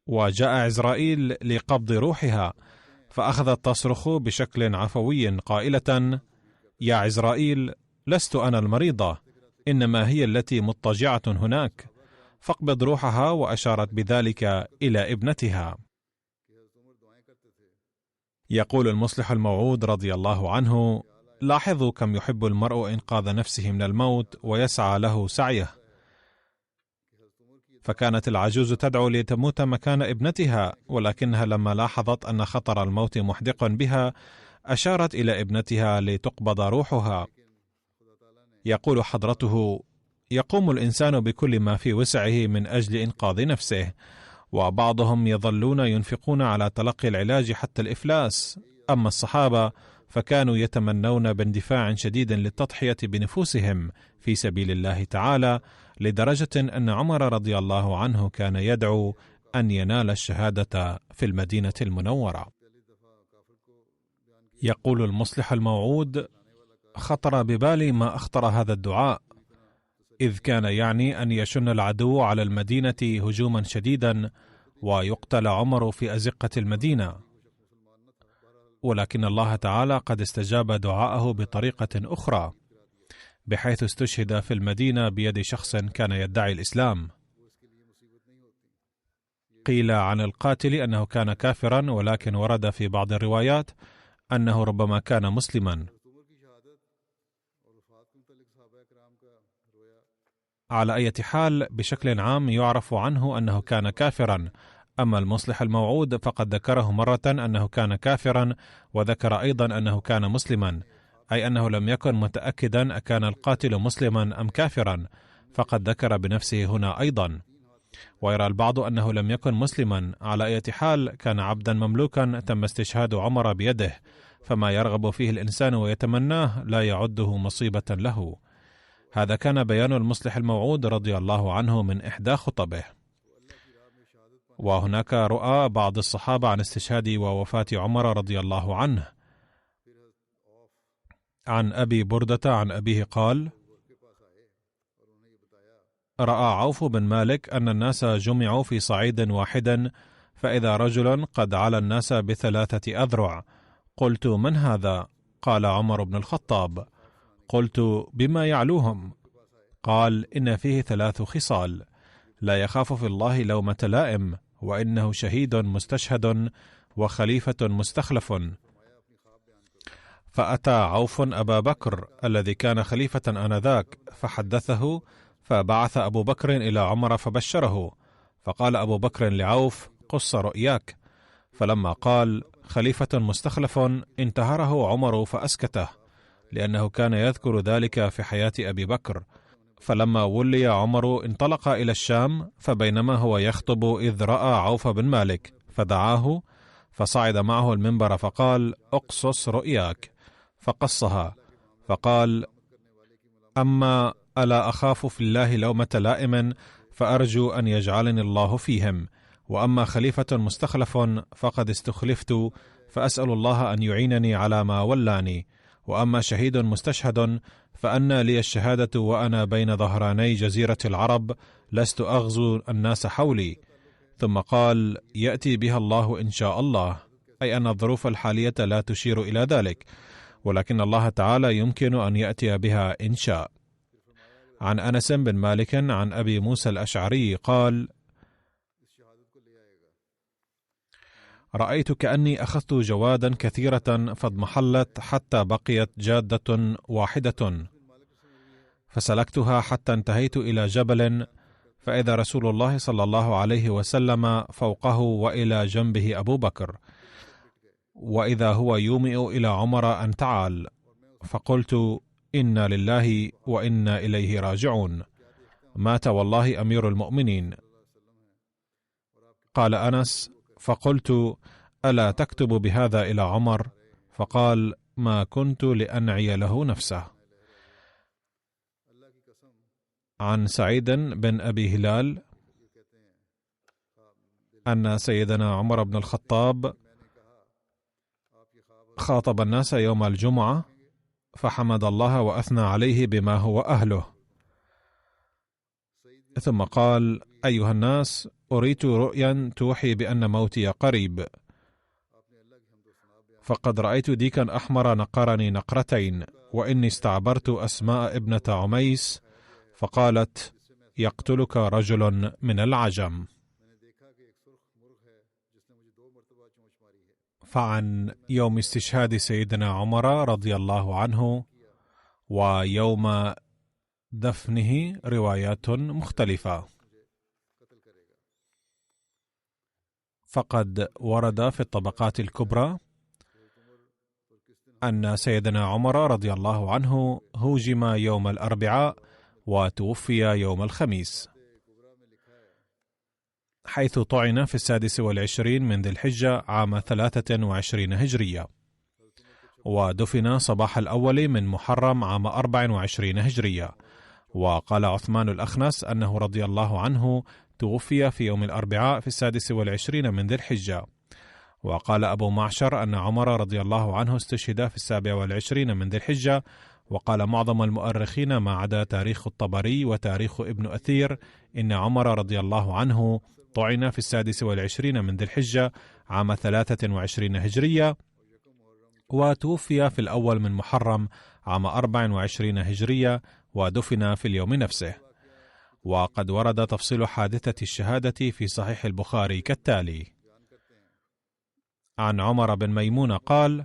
وجاء عزرائيل لقبض روحها، فأخذت تصرخ بشكل عفوي قائلة: يا عزرائيل، لست أنا المريضة، إنما هي التي مضطجعة هناك، فاقبض روحها، وأشارت بذلك إلى ابنتها. يقول المصلح الموعود رضي الله عنه: لاحظوا كم يحب المرء إنقاذ نفسه من الموت ويسعى له سعيه. فكانت العجوز تدعو لتموت مكان ابنتها، ولكنها لما لاحظت أن خطر الموت محدق بها أشارت إلى ابنتها لتقبض روحها. يقول حضرته: يقوم الإنسان بكل ما في وسعه من أجل إنقاذ نفسه، وبعضهم يظلون ينفقون على تلقي العلاج حتى الإفلاس، أما الصحابة فكانوا يتمنون باندفاع شديد للتضحية بنفوسهم في سبيل الله تعالى، لدرجة أن عمر رضي الله عنه كان يدعو أن ينال الشهادة في المدينة المنورة. يقول المصلح الموعود: خطر ببالي ما أخطر هذا الدعاء، إذ كان يعني أن يشن العدو على المدينة هجوما شديدا ويقتل عمر في أزقة المدينة، ولكن الله تعالى قد استجاب دعاءه بطريقة أخرى، بحيث استشهد في المدينة بيد شخص كان يدعي الإسلام. قيل عن القاتل أنه كان كافرا، ولكن ورد في بعض الروايات أنه ربما كان مسلما. على أي حال، بشكل عام يعرف عنه أنه كان كافرا. أما المصلح الموعود فقد ذكره مرة أنه كان كافرا، وذكر أيضا أنه كان مسلما، أي أنه لم يكن متأكدا أكان القاتل مسلما أم كافرا، فقد ذكر بنفسه هنا أيضا. ويرى البعض أنه لم يكن مسلما. على أي حال، كان عبدا مملوكا تم استشهاد عمر بيده، فما يرغب فيه الإنسان ويتمناه لا يعده مصيبة له. هذا كان بيان المصلح الموعود رضي الله عنه من إحدى خطبه. وهناك رؤى بعض الصحابة عن استشهاد ووفاة عمر رضي الله عنه. عن أبي بردة عن أبيه قال: رأى عوف بن مالك أن الناس جمعوا في صعيد واحد، فإذا رجل قد علا الناس ب3 أذرع. قلت: من هذا؟ قال: عمر بن الخطاب. قلت: بما يعلوهم؟ قال: إن فيه 3 خصال: لا يخاف في الله لومة لائم، وإنه شهيد مستشهد وخليفة مستخلف. فأتى عوف أبا بكر الذي كان خليفة آنذاك فحدثه، فبعث أبو بكر إلى عمر فبشره، فقال أبو بكر لعوف: قص رؤياك. فلما قال خليفة مستخلف انتهره عمر فأسكته، لأنه كان يذكر ذلك في حياة أبي بكر، فلما ولي عمر انطلق إلى الشام، فبينما هو يخطب إذ رأى عوف بن مالك فدعاه، فصعد معه المنبر فقال: اقصص رؤياك. فقصها، فقال: أما ألا أخاف في الله لومة لائم، فأرجو أن يجعلني الله فيهم، وأما خليفة مستخلف فقد استخلفت، فأسأل الله أن يعينني على ما ولاني، وأما شهيد مستشهد فأنى لي الشهادة وأنا بين ظهراني جزيرة العرب، لست أغزو الناس حولي. ثم قال: يأتي بها الله إن شاء الله، أي أن الظروف الحالية لا تشير إلى ذلك، ولكن الله تعالى يمكن أن يأتي بها إن شاء. عن أنس بن مالك عن أبي موسى الأشعري قال: رأيت كأني أخذت جوادا كثيرة فاضمحلت حتى بقيت جادة واحدة، فسلكتها حتى انتهيت إلى جبل، فإذا رسول الله صلى الله عليه وسلم فوقه وإلى جنبه أبو بكر، وإذا هو يومئ إلى عمر أن تعال، فقلت: إنا لله وإنا إليه راجعون، مات والله أمير المؤمنين. قال أنس: فقلت: ألا تكتب بهذا إلى عمر؟ فقال: ما كنت لأنعي له نفسه. عن سعيد بن أبي هلال أن سيدنا عمر بن الخطاب خاطب الناس يوم الجمعة فحمد الله وأثنى عليه بما هو أهله، ثم قال: أيها الناس، أريت رؤيا توحي بأن موتي قريب، فقد رأيت ديكا أحمر نقرني نقرتين، وإني استعبرت أسماء ابنة عميس، فقالت: يقتلك رجل من العجم. فعن يوم استشهاد سيدنا عمر رضي الله عنه ويوم دفنه روايات مختلفة، فقد ورد في الطبقات الكبرى أن سيدنا عمر رضي الله عنه هوجم يوم الأربعاء وتوفي يوم الخميس، حيث طعن في 26 من ذي الحجة عام 23 هجرية، ودفن صباح الأول من محرم عام 24 هجرية. وقال عثمان الأخنس أنه رضي الله عنه توفي في يوم الأربعاء في 26 من ذي الحجة. وقال أبو معشر أن عمر رضي الله عنه استشهد في 27 من ذي الحجة. وقال معظم المؤرخين ما عدا تاريخ الطبري وتاريخ ابن أثير إن عمر رضي الله عنه طعن في 26 من ذي الحجة عام 23 هجرية، وتوفي في الأول من محرم عام 24 هجرية، ودفن في اليوم نفسه. وقد ورد تفصيل حادثة الشهادة في صحيح البخاري كالتالي: عن عمر بن ميمون قال: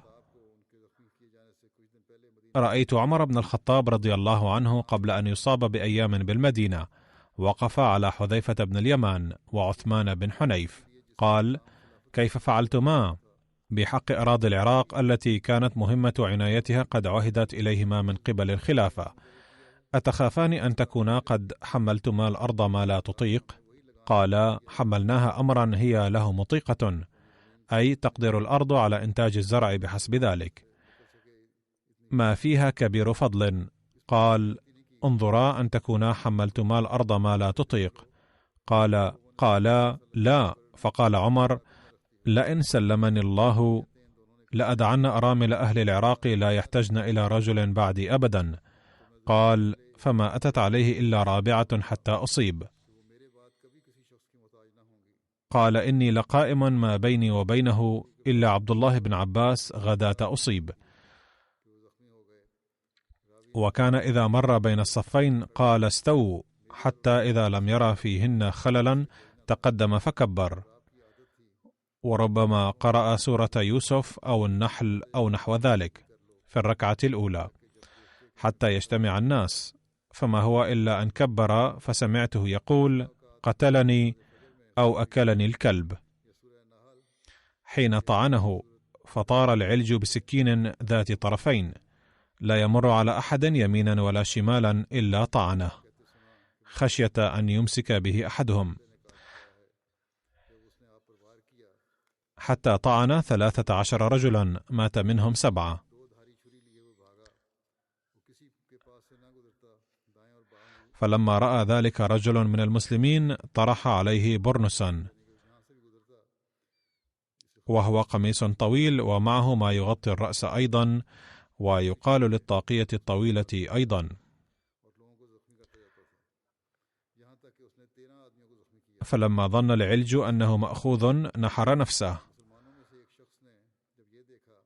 رأيت عمر بن الخطاب رضي الله عنه قبل أن يصاب بأيام بالمدينة، وقف على حذيفة بن اليمان وعثمان بن حنيف، قال: كيف فعلتما بحق أراضي العراق التي كانت مهمة عنايتها قد عهدت إليهما من قبل الخلافة؟ أتخافان أن تكونا قد حملتما الأرض ما لا تطيق؟ قال: حملناها أمرا هي له مطيقة، أي تقدر الأرض على إنتاج الزرع بحسب ذلك، ما فيها كبير فضل. قال: انظرا أن تكونا حملتما الأرض ما لا تطيق. قال لا. فقال عمر: لئن سلمني الله لأدعن أرامل أهل العراق لا يحتجن إلى رجل بعدي أبدا. قال: فما أتت عليه إلا رابعة حتى أصيب. قال: إني لقائم ما بيني وبينه إلا عبد الله بن عباس غداة أصيب. وكان إذا مر بين الصفين قال: استووا، حتى إذا لم يرى فيهن خللا تقدم فكبر، وربما قرأ سورة يوسف أو النحل أو نحو ذلك في الركعة الأولى حتى يجتمع الناس، فما هو إلا أن كبر فسمعته يقول: قتلني أو أكلني الكلب، حين طعنه، فطار العلج بسكين ذات طرفين لا يمر على أحد يمينا ولا شمالا إلا طعنه. خشية أن يمسك به أحدهم، حتى طعن 13 رجلا مات منهم 7. فلما رأى ذلك رجل من المسلمين طرح عليه برنسا، وهو قميص طويل ومعه ما يغطي الرأس أيضا، ويقال للطاقية الطويلة أيضا. فلما ظن العلج أنه مأخوذ نحر نفسه،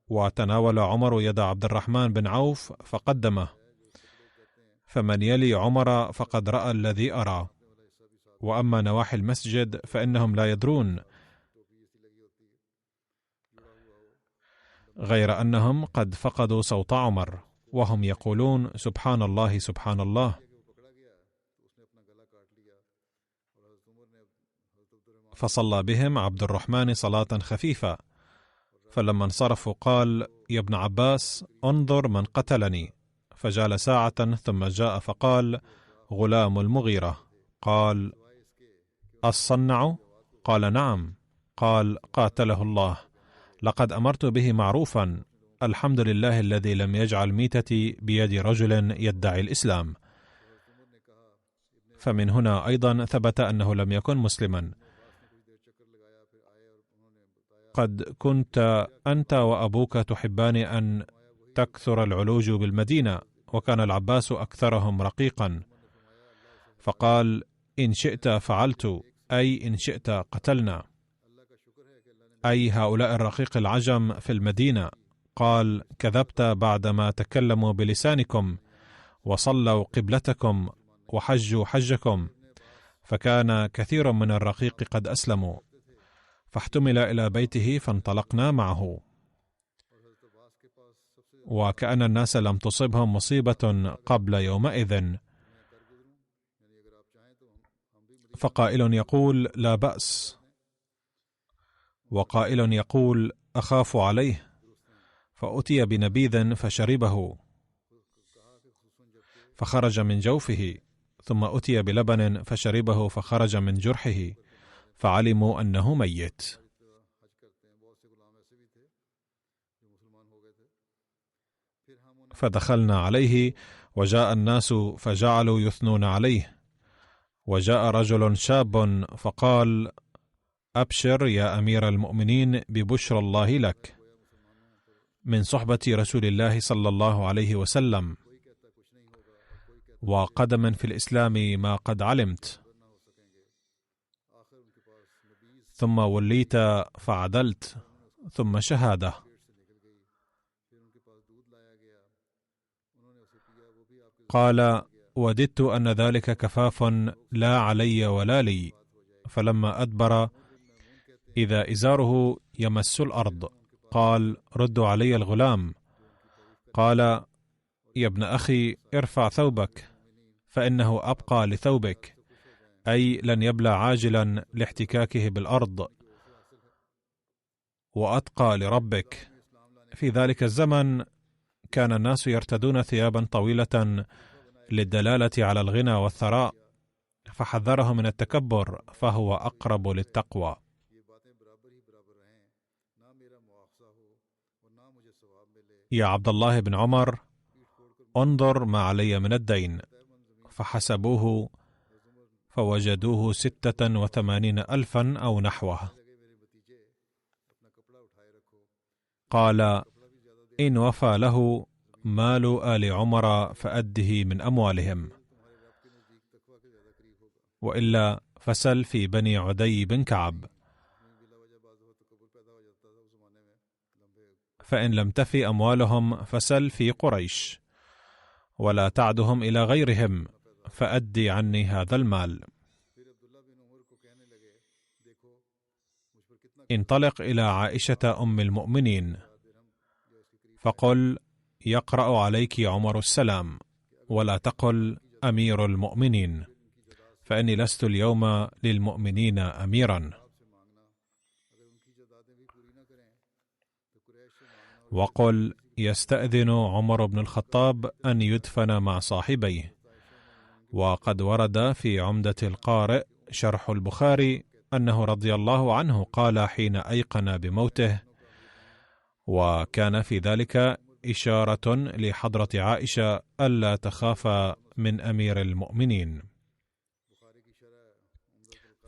وتناول عمر يد عبد الرحمن بن عوف فقدمه، فمن يلي عمر فقد رأى الذي أرى، وأما نواحي المسجد فإنهم لا يدرون، غير أنهم قد فقدوا صوت عمر وهم يقولون سبحان الله سبحان الله. فصلى بهم عبد الرحمن صلاة خفيفة، فلما انصرفوا قال: يا ابن عباس، انظر من قتلني. فجال ساعة ثم جاء فقال: غلام المغيرة. قال: الصنع؟ قال: نعم. قال: قاتله الله، لقد أمرت به معروفا، الحمد لله الذي لم يجعل ميتتي بيد رجل يدعي الإسلام. فمن هنا أيضا ثبت أنه لم يكن مسلما. قد كنت أنت وأبوك تحبان أن تكثر العلوج بالمدينة، وكان العباس أكثرهم رقيقا. فقال: إن شئت فعلت، أي إن شئت قتلنا، أي هؤلاء الرقيق العجم في المدينة. قال: كذبت بعدما تكلموا بلسانكم وصلوا قبلتكم وحجوا حجكم، فكان كثير من الرقيق قد أسلموا، فاحتمل إلى بيته فانطلقنا معه، وكأن الناس لم تصبهم مصيبة قبل يومئذ. فقائل يقول: لا بأس، وقائل يقول: أخاف عليه. فأتي بنبيذ فشربه فخرج من جوفه، ثم أتي بلبن فشربه فخرج من جرحه، فعلموا أنه ميت. فدخلنا عليه وجاء الناس فجعلوا يثنون عليه، وجاء رجل شاب فقال: أبشر يا أمير المؤمنين ببشرى الله لك من صحبة رسول الله صلى الله عليه وسلم، وقدما في الإسلام ما قد علمت، ثم وليت فعدلت، ثم شهادة. قال: وددت أن ذلك كفاف لا علي ولا لي. فلما أدبر إذا إزاره يمس الأرض. قال: ردوا علي الغلام. قال: يا ابن أخي، ارفع ثوبك، فإنه أبقى لثوبك، أي لن يبلى عاجلا لاحتكاكه بالأرض، وأتقى لربك. في ذلك الزمن كان الناس يرتدون ثيابا طويلة للدلالة على الغنى والثراء، فحذره من التكبر، فهو أقرب للتقوى. يا عبد الله بن عمر، انظر ما علي من الدين. فحسبوه فوجدوه 86,000 أو نحوه. قال: إن وفى له مال آل عمر فأده من أموالهم، وإلا فسل في بني عدي بن كعب، فإن لم تفي أموالهم فسل في قريش، ولا تعدهم إلى غيرهم، فأدي عني هذا المال. انطلق إلى عائشة أم المؤمنين فقل: يقرأ عليك عمر السلام، ولا تقل أمير المؤمنين، فإني لست اليوم للمؤمنين أميرا. وقل: يستأذن عمر بن الخطاب أن يدفن مع صاحبيه، وقد ورد في عمدة القارئ شرح البخاري أنه رضي الله عنه قال حين أيقن بموته، وكان في ذلك إشارة لحضرة عائشة ألا تخاف من أمير المؤمنين،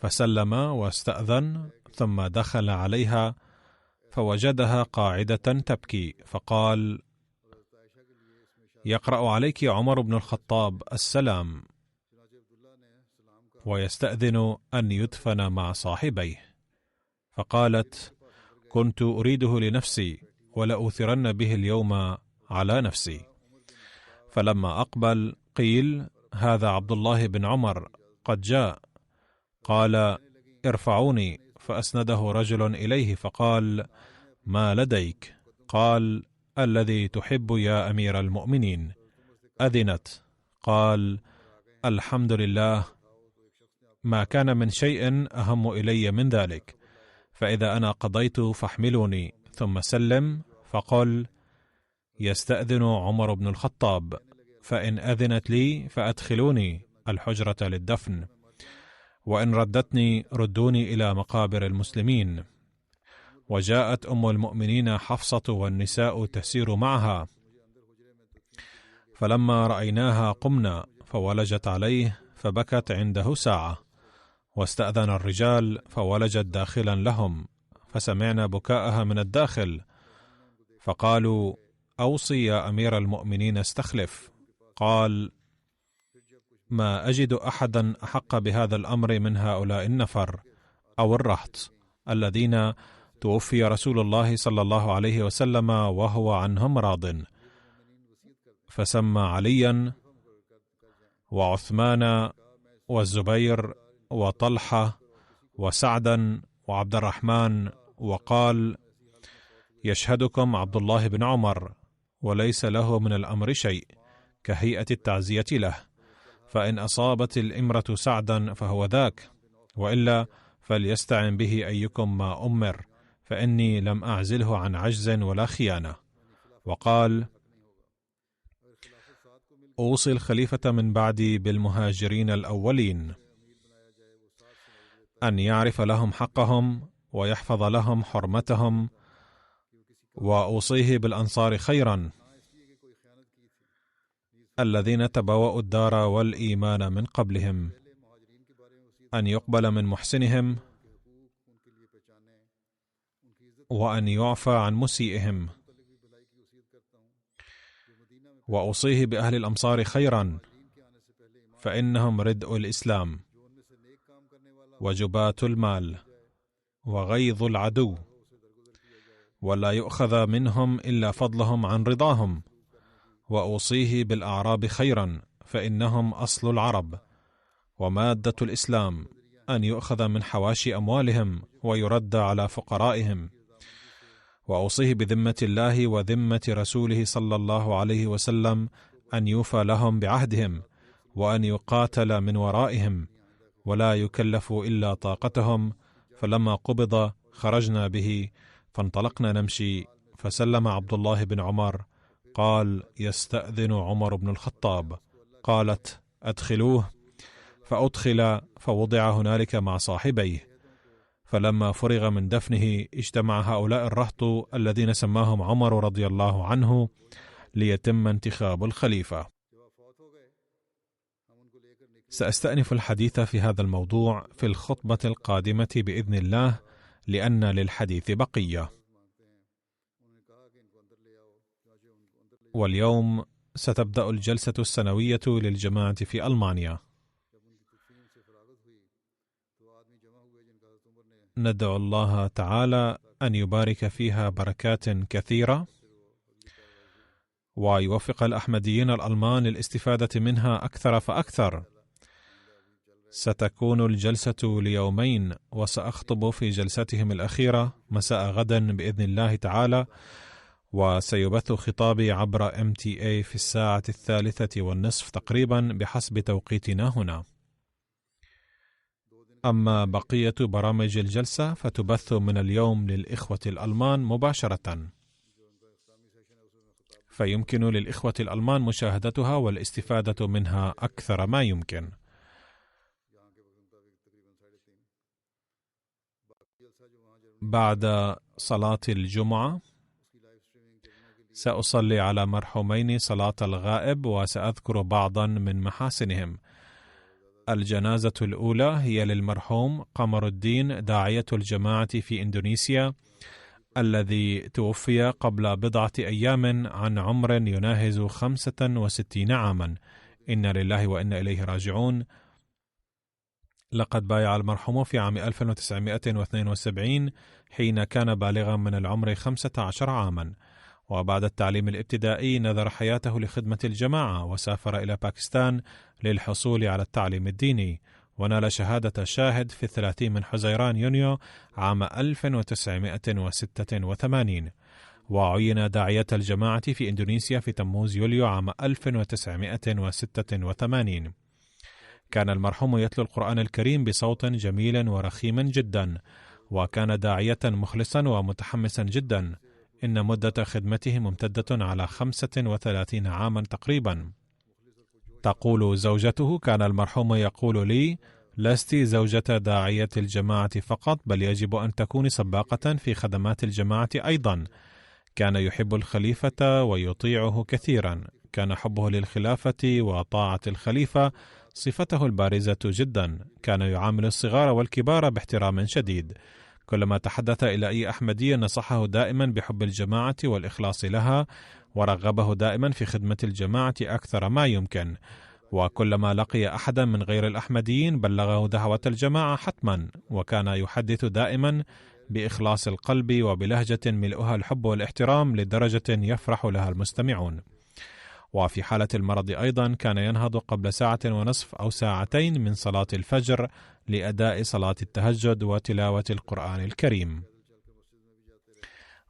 فسلم واستأذن ثم دخل عليها فوجدها قاعدة تبكي، فقال: يقرأ عليك عمر بن الخطاب السلام ويستأذن أن يدفن مع صاحبيه. فقالت: كنت أريده لنفسي ولأوثرن به اليوم على نفسي. فلما أقبل قيل: هذا عبد الله بن عمر قد جاء. قال: ارفعوني. فأسنده رجل إليه فقال: ما لديك؟ قال: الذي تحب يا أمير المؤمنين. أذنت. قال: الحمد لله، ما كان من شيء أهم إلي من ذلك، فإذا أنا قضيت فاحملوني ثم سلم فقل: يستأذن عمر بن الخطاب، فإن أذنت لي فأدخلوني الحجرة للدفن، وإن ردتني ردوني إلى مقابر المسلمين. وجاءت أم المؤمنين حفصة والنساء تسير معها، فلما رأيناها قمنا فولجت عليه فبكت عنده ساعة، واستأذن الرجال فولجت داخلا لهم، فسمعنا بكاءها من الداخل، فقالوا: أوصي يا أمير المؤمنين استخلف. قال: ما أجد أحدا أحق بهذا الأمر من هؤلاء النفر أو الرهط الذين توفي رسول الله صلى الله عليه وسلم وهو عنهم راض. فسمى عليا وعثمان والزبير وطلحة وسعدا وعبد الرحمن، وقال: يشهدكم عبد الله بن عمر، وليس له من الأمر شيء كهيئة التعزية له، فإن أصابت الإمرة سعدا فهو ذاك، وإلا فليستعن به أيكم ما أمر، فإني لم أعزله عن عجز ولا خيانة. وقال: أوصي الخليفة من بعدي بالمهاجرين الأولين أن يعرف لهم حقهم ويحفظ لهم حرمتهم، وأوصيه بالأنصار خيرا الذين تبوأوا الدار والإيمان من قبلهم أن يقبل من محسنهم وأن يعفى عن مسيئهم، وأوصيه بأهل الأمصار خيرا فإنهم ردء الإسلام وجبات المال وغيظ العدو، ولا يؤخذ منهم إلا فضلهم عن رضاهم. وأوصيه بالأعراب خيرا فإنهم أصل العرب ومادة الإسلام، أن يؤخذ من حواشي أموالهم ويرد على فقرائهم. وأوصيه بذمة الله وذمة رسوله صلى الله عليه وسلم أن يوفى لهم بعهدهم، وأن يقاتل من ورائهم ولا يكلف إلا طاقتهم. فلما قبض خرجنا به فانطلقنا نمشي، فسلم عبد الله بن عمر قال: يستأذن عمر بن الخطاب. قالت: أدخلوه. فأدخل فوضع هنالك مع صاحبيه. فلما فرغ من دفنه اجتمع هؤلاء الرهط الذين سماهم عمر رضي الله عنه ليتم انتخاب الخليفة. سأستأنف الحديث في هذا الموضوع في الخطبة القادمة بإذن الله، لأن للحديث بقية. واليوم ستبدأ الجلسة السنوية للجماعة في ألمانيا. ندعو الله تعالى أن يبارك فيها بركات كثيرة، ويوفق الأحمديين الألمان للاستفادة منها أكثر فأكثر. ستكون الجلسة ليومين، وسأخطب في جلستهم الأخيرة مساء غدا بإذن الله تعالى، وسيبث خطابي عبر MTA في 1:30 تقريبا بحسب توقيتنا هنا. أما بقية برامج الجلسة فتبث من اليوم للإخوة الألمان مباشرة. فيمكن للإخوة الألمان مشاهدتها والاستفادة منها أكثر ما يمكن. بعد صلاة الجمعة سأصلي على مرحومين صلاة الغائب، وسأذكر بعضا من محاسنهم. الجنازة الأولى هي للمرحوم قمر الدين داعية الجماعة في إندونيسيا، الذي توفي قبل بضعة أيام عن عمر يناهز 65 عاما. إنا لله وإنا إليه راجعون. لقد بايع المرحوم في عام 1972 حين كان بالغا من العمر 15 عاما، وبعد التعليم الابتدائي نذر حياته لخدمة الجماعة، وسافر إلى باكستان للحصول على التعليم الديني، ونال شهادة شاهد في 30 من حزيران يونيو عام 1986، وعين داعية الجماعة في إندونيسيا في تموز يوليو عام 1986. كان المرحوم يتلو القرآن الكريم بصوت جميل ورخيم جدا، وكان داعية مخلصا ومتحمسا جدا. إن مدة خدمته ممتدة على 35 عاما تقريبا. تقول زوجته: كان المرحوم يقول لي: لست زوجة داعية الجماعة فقط، بل يجب أن تكوني سباقة في خدمات الجماعة أيضا. كان يحب الخليفة ويطيعه كثيرا. كان حبه للخلافة وطاعة الخليفة صفته البارزة جدا. كان يعامل الصغار والكبار باحترام شديد. كلما تحدث إلى أي أحمدي نصحه دائما بحب الجماعة والإخلاص لها، ورغبه دائما في خدمة الجماعة أكثر ما يمكن. وكلما لقي أحدا من غير الأحمديين بلغه دعوة الجماعة حتما، وكان يحدث دائما بإخلاص القلب وبلهجة ملؤها الحب والاحترام لدرجة يفرح لها المستمعون. وفي حالة المرض أيضا كان ينهض قبل 1.5 ساعة أو 2 ساعات من صلاة الفجر لأداء صلاة التهجد وتلاوة القرآن الكريم.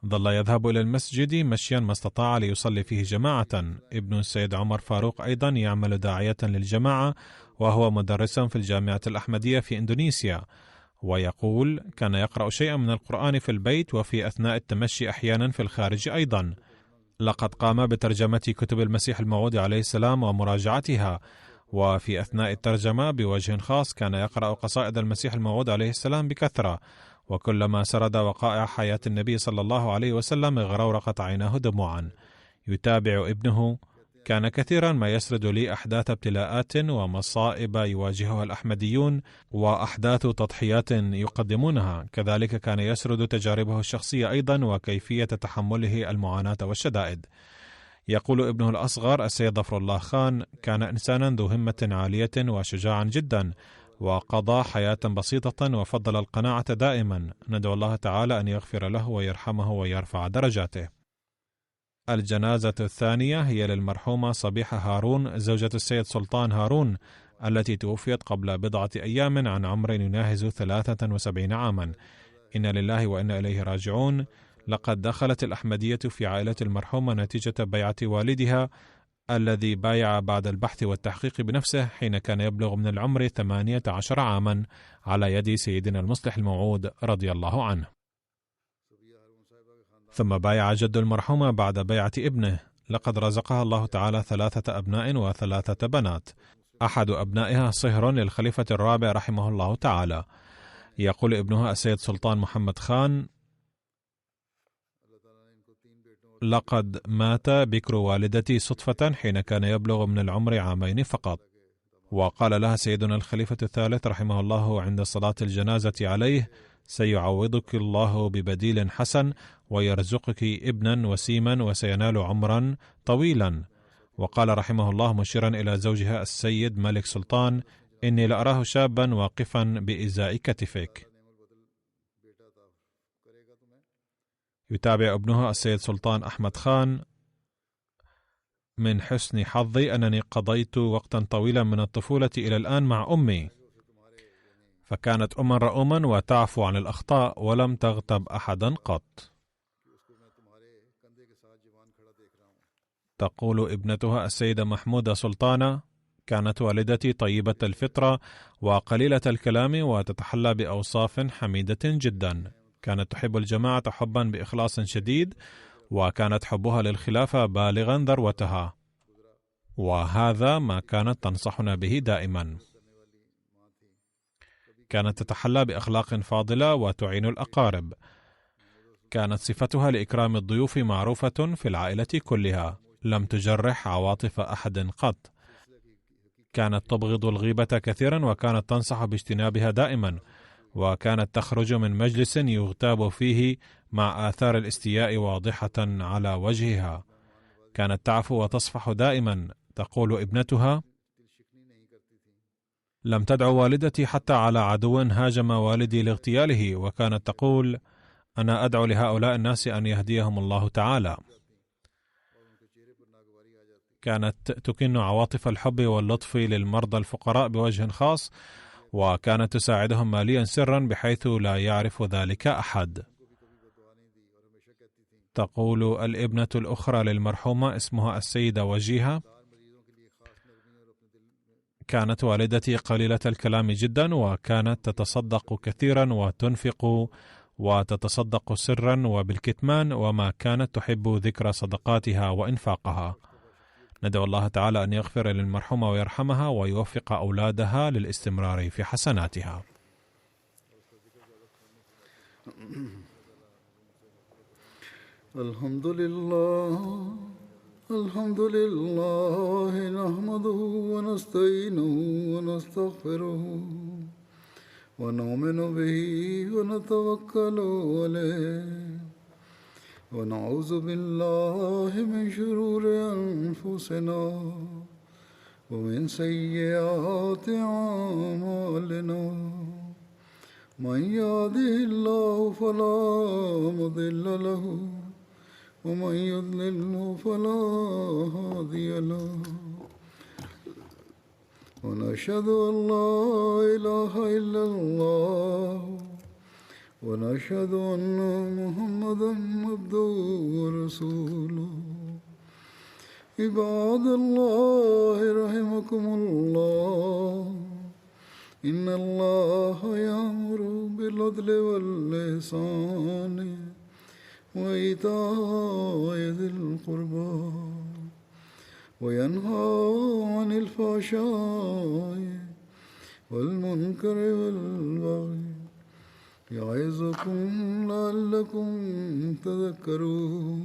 ظل يذهب إلى المسجد مشيا ما استطاع ليصلي فيه جماعة. ابن السيد عمر فاروق أيضا يعمل داعية للجماعة، وهو مدرس في الجامعة الأحمدية في إندونيسيا، ويقول: كان يقرأ شيئا من القرآن في البيت وفي أثناء التمشي أحيانا في الخارج أيضا. لقد قام بترجمة كتب المسيح الموعود عليه السلام ومراجعتها، وفي أثناء الترجمة بوجه خاص كان يقرأ قصائد المسيح الموعود عليه السلام بكثرة، وكلما سرد وقائع حياة النبي صلى الله عليه وسلم غرورقت عيناه دموعا. يتابع ابنه: كان كثيرا ما يسرد لي أحداث ابتلاءات ومصائب يواجهها الأحمديون، وأحداث تضحيات يقدمونها. كذلك كان يسرد تجاربه الشخصية أيضا، وكيفية تحمله المعاناة والشدائد. يقول ابنه الأصغر السيد ظفر الله خان: كان إنسانا ذو همة عالية وشجاعا جدا، وقضى حياة بسيطة وفضل القناعة دائما. ندعو الله تعالى أن يغفر له ويرحمه ويرفع درجاته. الجنازة الثانية هي للمرحومة صبيحة هارون زوجة السيد سلطان هارون، التي توفيت قبل بضعة أيام عن عمر يناهز 73 عاما. إنا لله وإنا إليه راجعون. لقد دخلت الأحمدية في عائلة المرحومة نتيجة بيعة والدها، الذي بايع بعد البحث والتحقيق بنفسه حين كان يبلغ من العمر 18 عاما على يد سيدنا المصلح الموعود رضي الله عنه. ثم بايع جد المرحومة بعد بيعة ابنه. لقد رزقها الله تعالى 3 أبناء و3 بنات. أحد أبنائها صهر للخليفة الرابع رحمه الله تعالى. يقول ابنها السيد سلطان محمد خان: لقد مات بكر والدتي صدفة حين كان يبلغ من العمر 2 عام فقط. وقال لها سيدنا الخليفة الثالث رحمه الله عند صلاة الجنازة عليه: سيعوضك الله ببديل حسن، ويرزقك ابنا وسيما، وسينال عمرا طويلا. وقال رحمه الله مشيرا إلى زوجها السيد ملك سلطان: إني لأراه شابا واقفا بإزاء كتفك. يتابع ابنها السيد سلطان أحمد خان: من حسن حظي أنني قضيت وقتا طويلا من الطفولة إلى الآن مع أمي، فكانت أما رؤوما وتعفو عن الأخطاء ولم تغتب أحدا قط. تقول ابنتها السيدة محمودة سلطانة: كانت والدتي طيبة الفطرة وقليلة الكلام، وتتحلى بأوصاف حميدة جدا. كانت تحب الجماعة حبا بإخلاص شديد، وكانت حبها للخلافة بالغا ذروتها، وهذا ما كانت تنصحنا به دائما. كانت تتحلى بأخلاق فاضلة وتعين الأقارب. كانت صفتها لإكرام الضيوف معروفة في العائلة كلها، لم تجرح عواطف أحد قط. كانت تبغض الغيبة كثيرا، وكانت تنصح باجتنابها دائما، وكانت تخرج من مجلس يغتاب فيه مع آثار الاستياء واضحة على وجهها. كانت تعفو وتصفح دائما. تقول ابنتها: لم تدع والدتي حتى على عدو هاجم والدي لاغتياله، وكانت تقول: أنا أدعو لهؤلاء الناس أن يهديهم الله تعالى. كانت تكن عواطف الحب واللطف للمرضى الفقراء بوجه خاص، وكانت تساعدهم ماليا سرا بحيث لا يعرف ذلك أحد. تقول الابنة الأخرى للمرحومة اسمها السيدة وجيهة: كانت والدتي قليلة الكلام جدا، وكانت تتصدق كثيرا وتنفق وتتصدق سرا وبالكتمان، وما كانت تحب ذكر صدقاتها وإنفاقها. ندعو الله تعالى أن يغفر للمرحومة ويرحمها ويوفق أولادها للاستمرار في حسناتها. الحمد لله نحمده ونستعينه ونستغفره ونؤمن به ونتوكل عليه ونعوذ بالله من شرور أنفسنا ومن سيئات أعمالنا. من يهده الله فلا مضل له ومن يضلل فلا هادي له. ونشهد أن لا إله إلا الله ونشهد أن محمدا عبده ورسوله. عباد الله رحمكم الله، إن الله يأمر بالعدل والإحسان وإيتاء ذي القربى وينهى عن الفحشاء والمنكر والبغي يعظكم لعلكم تذكرون.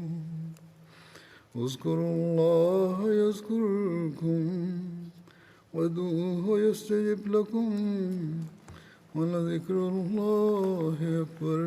اذكروا الله يذكركم وادعوه يستجب لكم ولذكر الله أكبر.